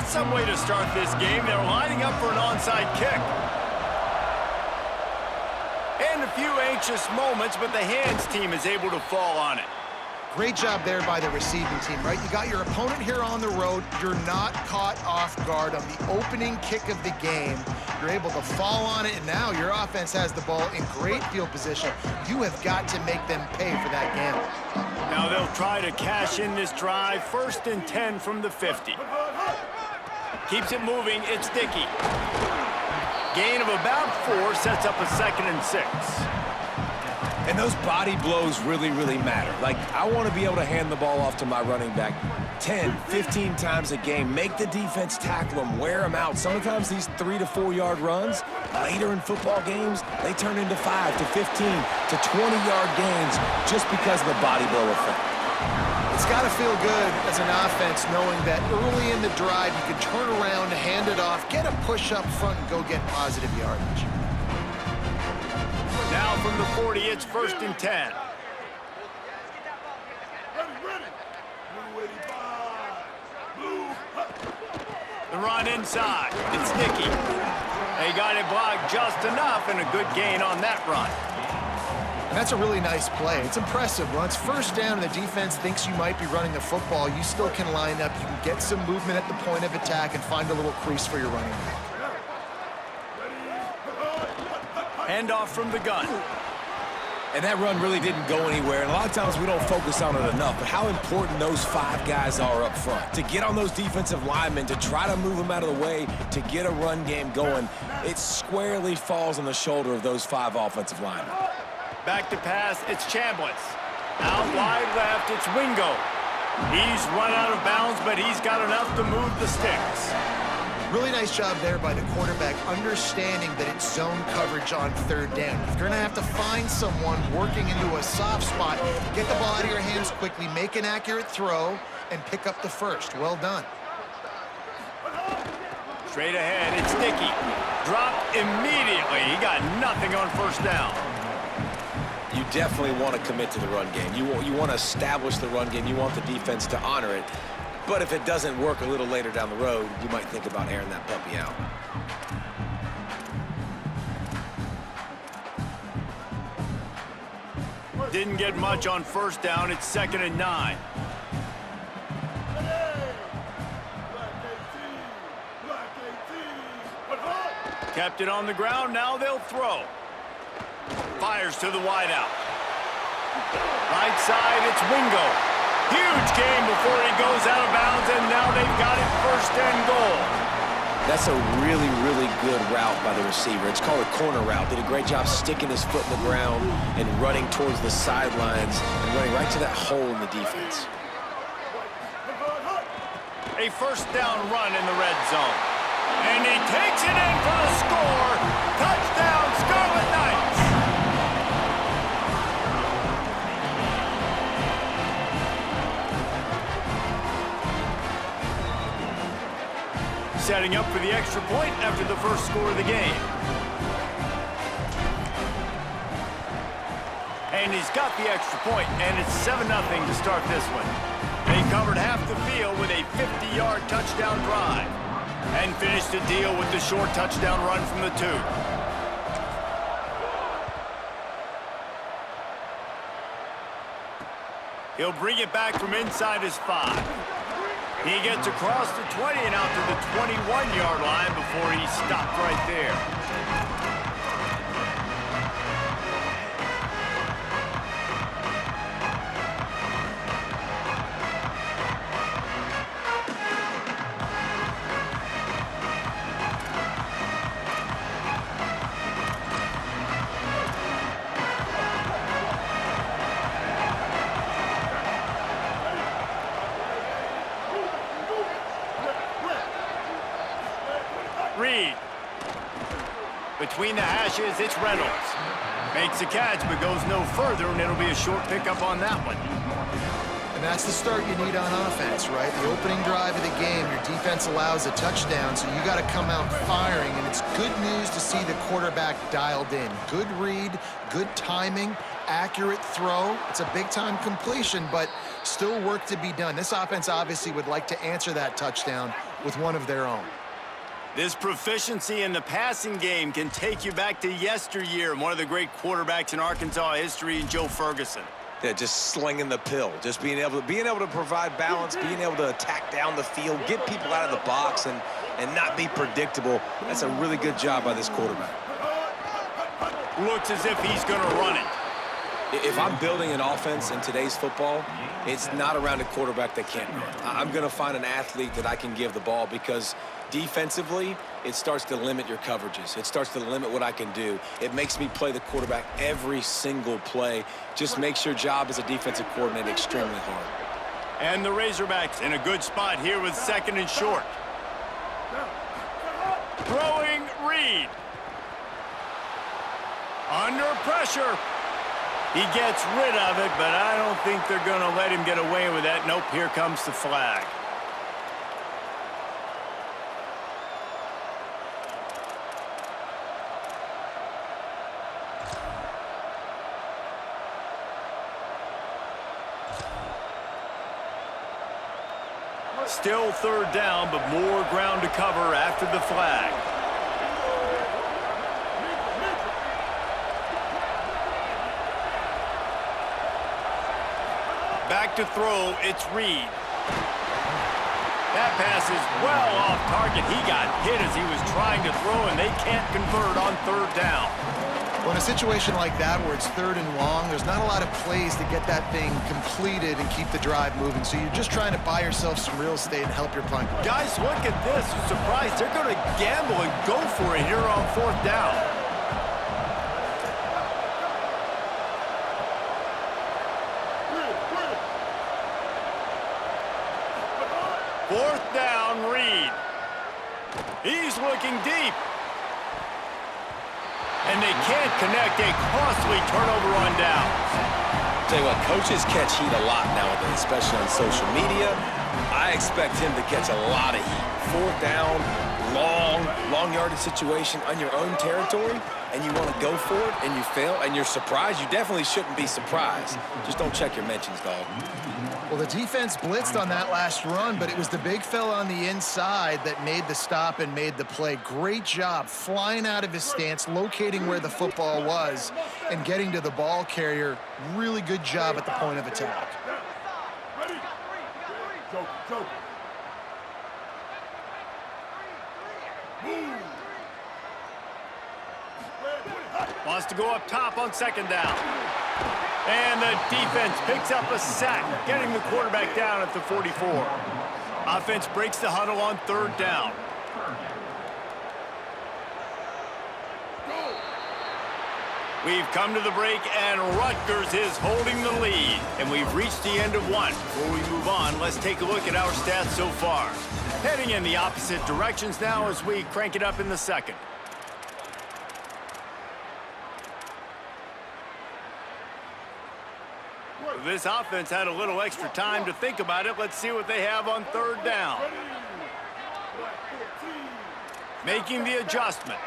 That's some way to start this game. They're lining up for an onside kick. And a few anxious moments, but the hands team is able to fall on it. Great job there by the receiving team, right? You got your opponent here on the road. You're not caught off guard on the opening kick of the game. You're able to fall on it, and now your offense has the ball in great field position. You have got to make them pay for that gamble. Now they'll try to cash in this drive. 1st and 10 from the 50. Keeps it moving. It's Dickey. Gain of about 4 sets up a 2nd and 6. And those body blows really, really matter. Like, I want to be able to hand the ball off to my running back 10, 15 times a game. Make the defense tackle them, wear them out. Sometimes these 3 to 4 yard runs, later in football games, they turn into 5 to 15 to 20-yard gains just because of the body blow effect. It's got to feel good as an offense knowing that early in the drive you can turn around, hand it off, get a push up front, and go get positive yardage. Now from the 40, it's 1st and 10. The run inside. It's Dickey. They got it blocked just enough, and a good gain on that run. And that's a really nice play. It's impressive. Once 1st down and the defense thinks you might be running the football, you still can line up. You can get some movement at the point of attack and find a little crease for your running back. Handoff from the gun. And that run really didn't go anywhere. And a lot of times we don't focus on it enough, but how important those 5 guys are up front. To get on those defensive linemen, to try to move them out of the way, to get a run game going, it squarely falls on the shoulder of those 5 offensive linemen. Back to pass, it's Chambliss. Out wide left, it's Wingo. He's run out of bounds, but he's got enough to move the sticks. Really nice job there by the quarterback, understanding that it's zone coverage on 3rd down. If you're going to have to find someone working into a soft spot, get the ball out of your hands quickly, make an accurate throw, and pick up the 1st. Well done. Straight ahead, it's Dickey. Dropped immediately. He got nothing on 1st down. You definitely want to commit to the run game. You want to establish the run game. You want the defense to honor it. But if it doesn't work a little later down the road, you might think about airing that puppy out. Didn't get much on 1st down. It's 2nd and 9. Kept it on the ground. Now they'll throw. Fires to the wideout. Right side, it's Wingo. Huge gain before he goes out of bounds, and now they've got it 1st and goal. That's a really, really good route by the receiver. It's called a corner route. Did a great job sticking his foot in the ground and running towards the sidelines and running right to that hole in the defense. A 1st down run in the red zone. And he takes it in for the score. Touchdown, Scarlet Knights. Setting up for the extra point after the 1st score of the game. And he's got the extra point, and it's 7-0 to start this one. They covered half the field with a 50-yard touchdown drive and finished the deal with the short touchdown run from the 2. He'll bring it back from inside his 5. He gets across the 20 and out to the 21-yard line before he stopped right there. Reed. Between the hashes, it's Reynolds. Makes the catch, but goes no further, and it'll be a short pickup on that one. And that's the start you need on offense, right? The opening drive of the game, your defense allows a touchdown, so you got to come out firing, and it's good news to see the quarterback dialed in. Good read, good timing, accurate throw. It's a big-time completion, but still work to be done. This offense obviously would like to answer that touchdown with one of their own. This proficiency in the passing game can take you back to yesteryear, one of the great quarterbacks in Arkansas history, Joe Ferguson. Yeah, just slinging the pill, just being able to provide balance, being able to attack down the field, get people out of the box, and not be predictable. That's a really good job by this quarterback. Looks as if he's going to run it. If I'm building an offense in today's football, it's not around a quarterback that can't run. I'm going to find an athlete that I can give the ball, because defensively, it starts to limit your coverages. It starts to limit what I can do. It makes me play the quarterback every single play. Just makes your job as a defensive coordinator extremely hard. And the Razorbacks in a good spot here with 2nd and short. Throwing Reed. Under pressure. He gets rid of it, but I don't think they're going to let him get away with that. Nope, here comes the flag. Still 3rd down, but more ground to cover after the flag. Back to throw, it's Reed. That pass is well off target. He got hit as he was trying to throw, and they can't convert on 3rd down. Well, in a situation like that where it's 3rd and long, there's not a lot of plays to get that thing completed and keep the drive moving. So you're just trying to buy yourself some real estate and help your punt. Guys, look at this. I'm surprised they're going to gamble and go for it here on 4th down. Fourth down, Reed. He's looking deep. And they can't connect. A costly turnover on downs. Tell you what, coaches catch heat a lot nowadays, especially on social media. I expect him to catch a lot of heat. 4th down, long yardage situation on your own territory, and you want to go for it, and you fail, and you're surprised. You definitely shouldn't be surprised. Just don't check your mentions, dog. Well, the defense blitzed on that last run, but it was the big fella on the inside that made the stop and made the play. Great job flying out of his stance, locating where the football was, and getting to the ball carrier. Really good job at the point of attack. Wants to go up top on 2nd down. And the defense picks up a sack, getting the quarterback down at the 44. Offense breaks the huddle on 3rd down. We've come to the break, and Rutgers is holding the lead. And we've reached the end of 1. Before we move on, let's take a look at our stats so far. Heading in the opposite directions now as we crank it up in the 2nd. This offense had a little extra time to think about it. Let's see what they have on 3rd down. Making the adjustment.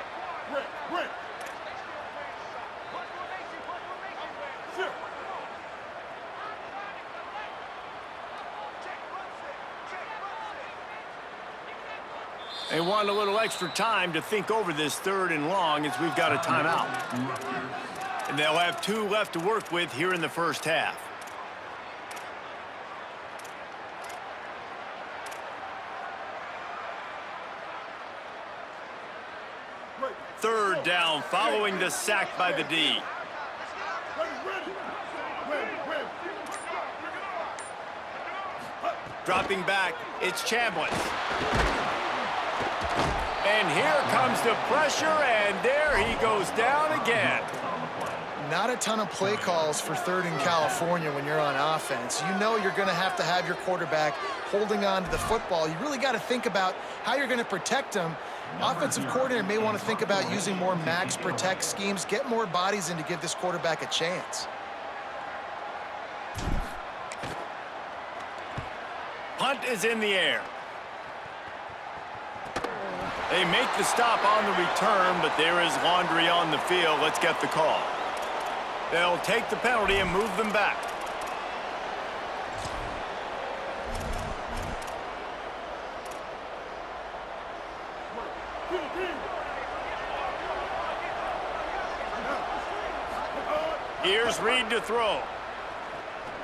They want a little extra time to think over this 3rd and long as we've got a timeout. And they'll have 2 left to work with here in the 1st half. Third down following the sack by the D. Dropping back, it's Chambliss. And here comes the pressure, and there he goes down again. Not a ton of play calls for 3rd in California when you're on offense. You know you're going to have your quarterback holding on to the football. You really got to think about how you're going to protect him. Offensive coordinator may want to think about using more max protect schemes, get more bodies in to give this quarterback a chance. Punt is in the air. They make the stop on the return, but there is laundry on the field. Let's get the call. They'll take the penalty and move them back. Here's Reed to throw.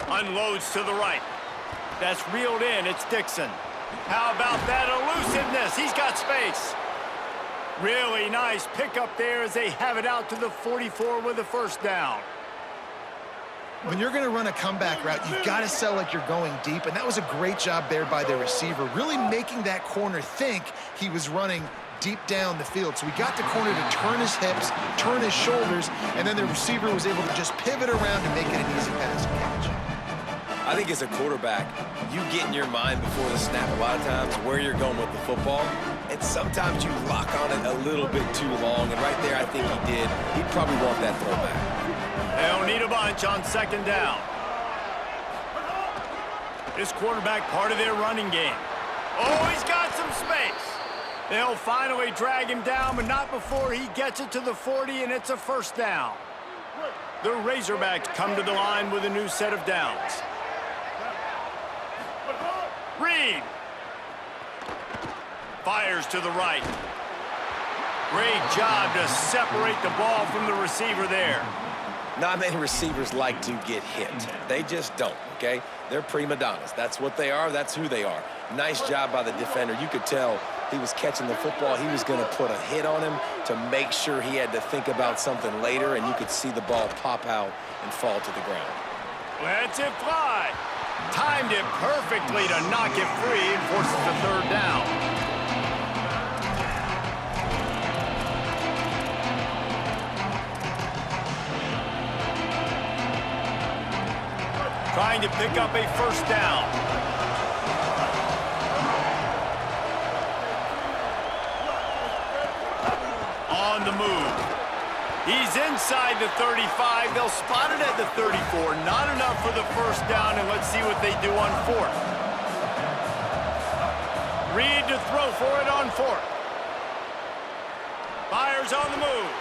Unloads to the right. That's reeled in. It's Dixon. How about that elusiveness? He's got space. Really nice pickup there as they have it out to the 44 with a first down. When you're going to run a comeback route, you've got to sell like you're going deep, and that was a great job there by the receiver, really making that corner think he was running deep down the field. So he got the corner to turn his hips, turn his shoulders, and then the receiver was able to just pivot around and make it an easy pass and catch. I think as a quarterback, you get in your mind before the snap a lot of times where you're going with the football, and sometimes you lock on it a little bit too long, and right there I think he did. He'd probably want that throwback. They'll need a bunch on second down. This quarterback part of their running game. Oh, he's got some space. They'll finally drag him down, but not before he gets it to the 40, and it's a first down. The Razorbacks come to the line with a new set of downs. Reed. Fires to the right. Great job to separate the ball from the receiver there. Not many receivers like to get hit. They just don't, okay? They're prima donnas. That's what they are. That's who they are. Nice job by the defender. You could tell he was catching the football. He was going to put a hit on him to make sure he had to think about something later, and you could see the ball pop out and fall to the ground. Lets it fly. Timed it perfectly to knock it free and forces the third down. Trying to pick up a first down. On the move. He's inside the 35. They'll spot it at the 34. Not enough for the first down, and let's see what they do on fourth. Reed to throw for it on fourth. Fires on the move.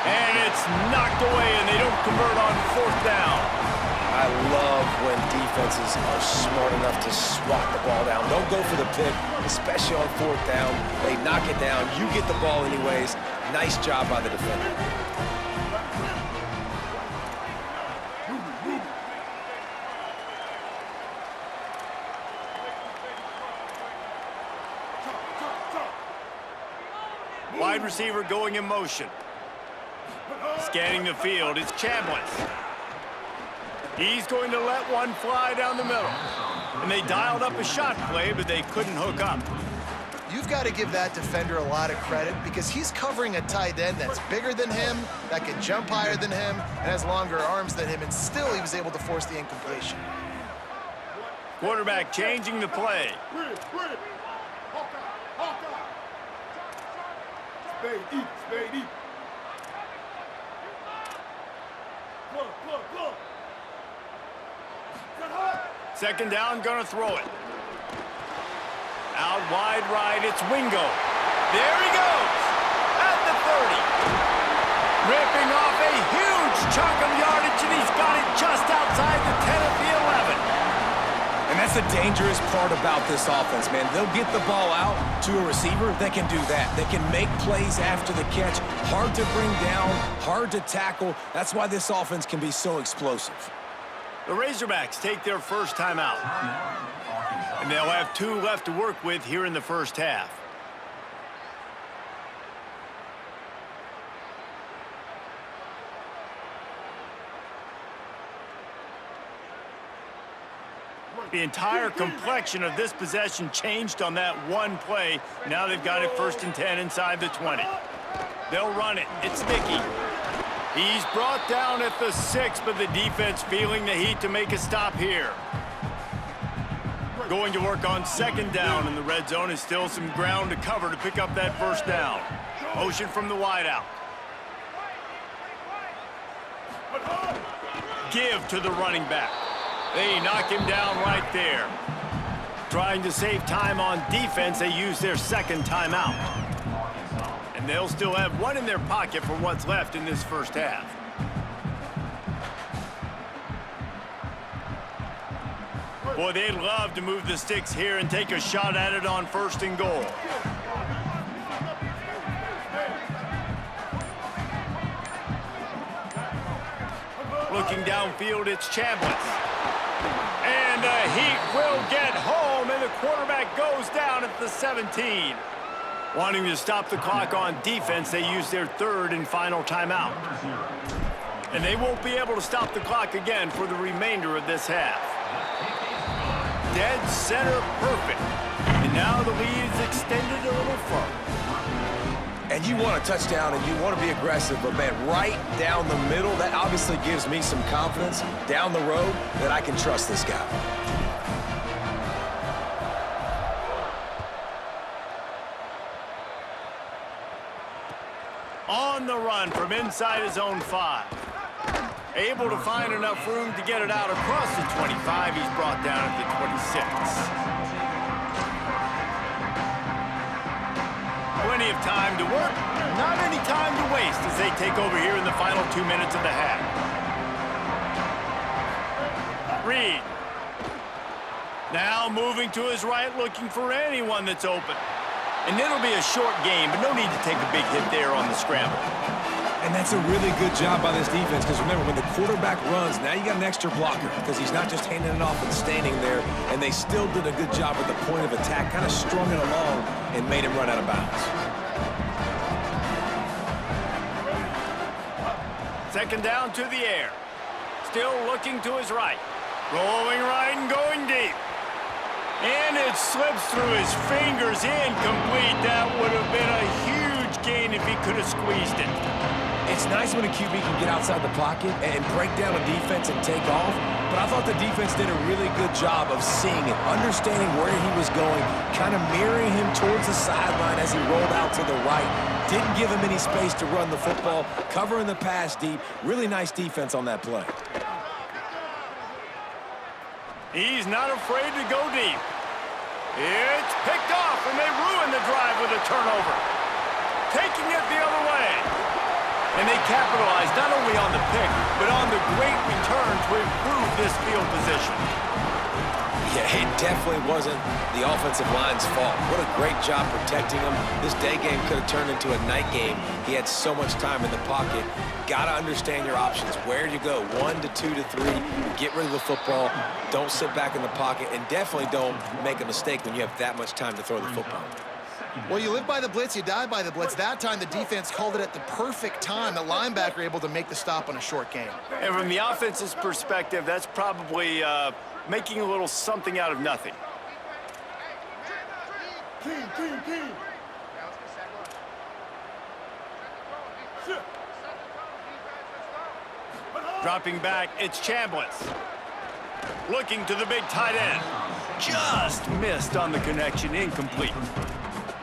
And it's knocked away, and they don't convert on fourth down. I love when defenses are smart enough to swat the ball down. Don't go for the pick, especially on fourth down. They knock it down. You get the ball anyways. Nice job by the defender. Wide receiver going in motion. Scanning the field, it's Chambliss. He's going to let one fly down the middle. And they dialed up a shot play, but they couldn't hook up. You've got to give that defender a lot of credit because he's covering a tight end that's bigger than him, that can jump higher than him, and has longer arms than him, and still he was able to force the incompletion. Quarterback changing the play. Spade deep. Second down, gonna throw it. Out wide right, it's Wingo. There he goes, at the 30. Ripping off a huge chunk of yardage, and he's got it just outside the 10 of the 11. And that's the dangerous part about this offense, man. They'll get the ball out to a receiver. They can do that. They can make plays after the catch. Hard to bring down, hard to tackle. That's why this offense can be so explosive. The Razorbacks take their first time out. And they'll have 2 left to work with here in the first half. The entire complexion of this possession changed on that one play. Now they've got it 1st and 10 inside the 20. They'll run it. It's Nicky. He's brought down at the 6, but the defense feeling the heat to make a stop here. Going to work on second down, and the red zone is still some ground to cover to pick up that first down. Motion from the wideout. Give to the running back. They knock him down right there. Trying to save time on defense, they use their second timeout. And they'll still have one in their pocket for what's left in this first half. Boy, they'd love to move the sticks here and take a shot at it on 1st and goal. Looking downfield, it's Chambliss. And the Heat will get home, and the quarterback goes down at the 17. Wanting to stop the clock on defense, they use their third and final timeout. And they won't be able to stop the clock again for the remainder of this half. Dead center perfect. And now the lead is extended a little further. And you want a touchdown and you want to be aggressive, but man, right down the middle, that obviously gives me some confidence down the road that I can trust this guy. On the run from inside his own 5. Able to find enough room to get it out across the 25. He's brought down at the 26. Plenty of time to work, not any time to waste as they take over here in the final 2 minutes of the half. Reed. Now moving to his right, looking for anyone that's open. And it'll be a short game, but no need to take a big hit there on the scramble. And that's a really good job by this defense, because remember, when the quarterback runs, now you got an extra blocker, because he's not just handing it off and standing there, and they still did a good job at the point of attack, kind of strung it along and made him run out of bounds. Second down to the air. Still looking to his right. Rolling right and going deep. And it slips through his fingers, incomplete. That would have been a huge gain if he could have squeezed it. It's nice when a QB can get outside the pocket and break down a defense and take off, but I thought the defense did a really good job of seeing it, understanding where he was going, kind of mirroring him towards the sideline as he rolled out to the right. Didn't give him any space to run the football, covering the pass deep. Really nice defense on that play. He's not afraid to go deep. It's picked off, and they ruin the drive with a turnover. Taking it the other way. And they capitalized not only on the pick, but on the great return to improve this field position. Yeah, it definitely wasn't the offensive line's fault. What a great job protecting him. This day game could have turned into a night game. He had so much time in the pocket. Got to understand your options. Where you go, 1 to 2 to 3. Get rid of the football. Don't sit back in the pocket, and definitely don't make a mistake when you have that much time to throw the football. Well, you live by the blitz, you die by the blitz. That time, the defense called it at the perfect time. The linebacker able to make the stop on a short game. And from the offense's perspective, that's probably making a little something out of nothing. Team. Dropping back, it's Chambliss. Looking to the big tight end. Just missed on the connection, incomplete.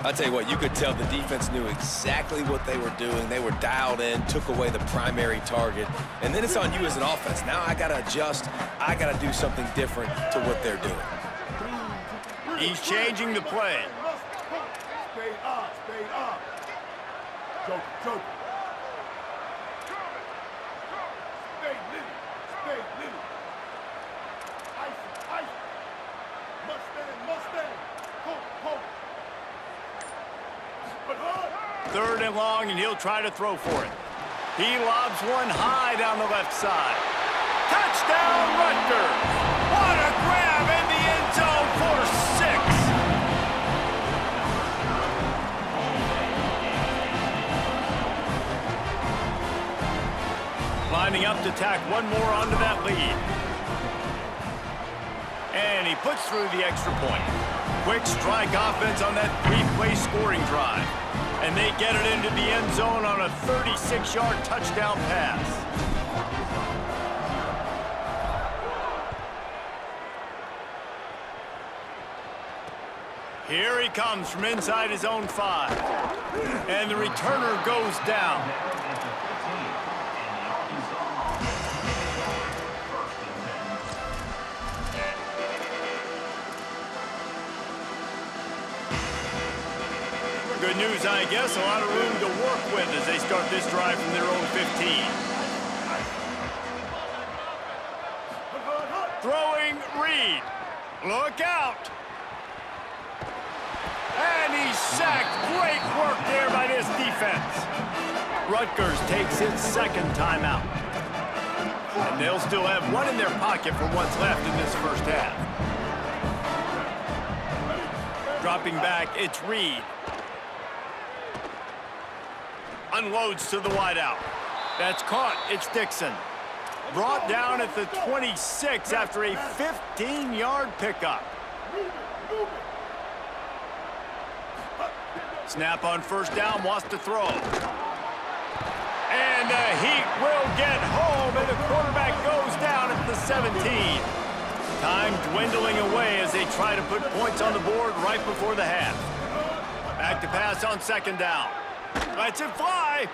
I'll tell you what, you could tell the defense knew exactly what they were doing. They were dialed in, took away the primary target. And then it's on you as an offense. Now I got to adjust. I got to do something different to what they're doing. He's changing the play. Stay up. Joker. Stay little. Ice. Mustang. Hope. Third and long, and he'll try to throw for it. He lobs one high down the left side. Touchdown, Rutgers! What a grab in the end zone for 6. Lining up to tack one more onto that lead. And he puts through the extra point. Quick strike offense on that 3-play scoring drive. And they get it into the end zone on a 36-yard touchdown pass. Here he comes from inside his own 5. And the returner goes down. Good news, I guess. A lot of room to work with as they start this drive from their own 15. Throwing Reed. Look out. And he's sacked. Great work there by this defense. Rutgers takes its second timeout. And they'll still have one in their pocket for what's left in this first half. Dropping back, it's Reed. Unloads to the wideout. That's caught. It's Dixon. Brought down at the 26 after a 15-yard pickup. Snap on first down, wants to throw. And the Heat will get home, and the quarterback goes down at the 17. Time dwindling away as they try to put points on the board right before the half. Back to pass on second down. Lets it fly.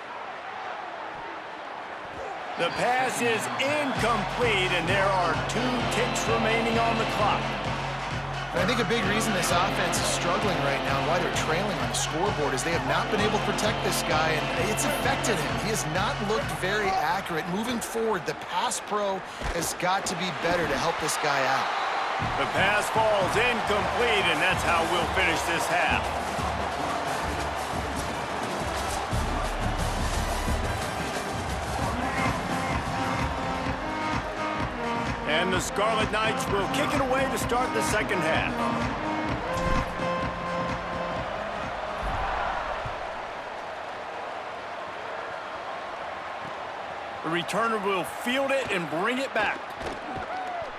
The pass is incomplete, and there are 2 ticks remaining on the clock. I think a big reason this offense is struggling right now and why they're trailing on the scoreboard is they have not been able to protect this guy, and it's affected him. He has not looked very accurate. Moving forward, the pass pro has got to be better to help this guy out. The pass falls incomplete, and that's how we'll finish this half. And the Scarlet Knights will kick it away to start the second half. The returner will field it and bring it back.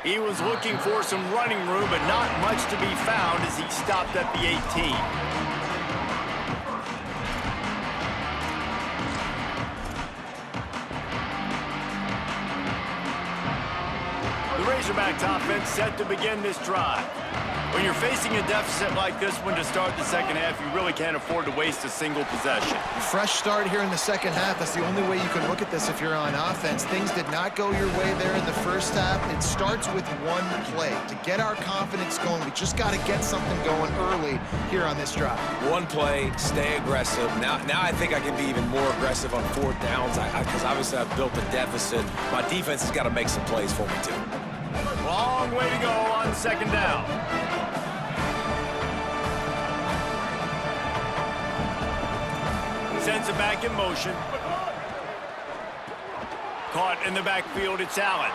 He was looking for some running room, but not much to be found as he stopped at the 18. The Razorbacks offense set to begin this drive. When you're facing a deficit like this one to start the second half, you really can't afford to waste a single possession. Fresh start here in the second half. That's the only way you can look at this if you're on offense. Things did not go your way there in the first half. It starts with one play. To get our confidence going, we just got to get something going early here on this drive. One play, stay aggressive. Now I think I can be even more aggressive on fourth downs because obviously I've built a deficit. My defense has got to make some plays for me too. Long way to go on second down. Sends it back in motion. Caught in the backfield, it's Allen.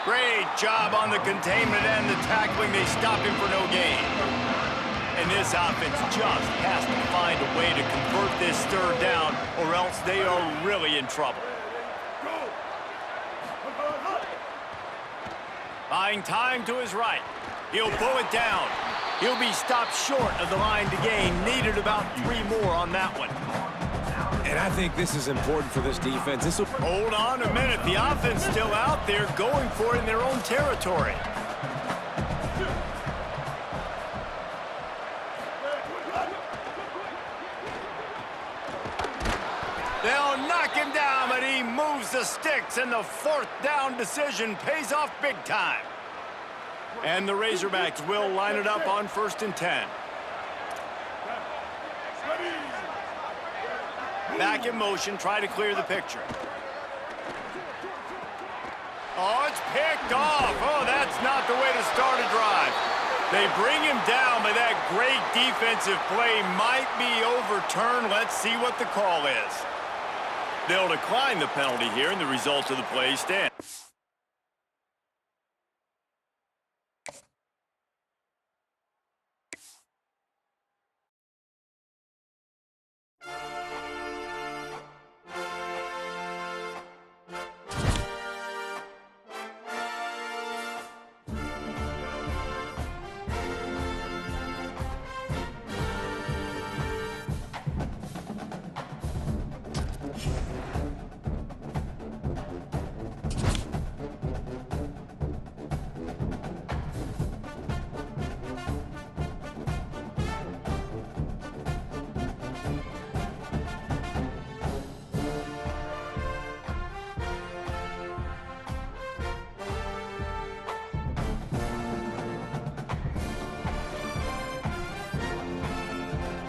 Great job on the containment and the tackling. They stopped him for no gain. And this offense just has to find a way to convert this third down, or else they are really in trouble. Buying time to his right. He'll pull it down. He'll be stopped short of the line to gain. Needed about 3 more on that one. And I think this is important for this defense. Hold on a minute. The offense still out there going for it in their own territory. They'll knock him down, but he moves the sticks, and the fourth down decision pays off big time. And the Razorbacks will line it up on 1st and 10. Back in motion, try to clear the picture. Oh, it's picked off. Oh, that's not the way to start a drive. They bring him down, but that great defensive play might be overturned. Let's see what the call is. They'll decline the penalty here, and the result of the play stands.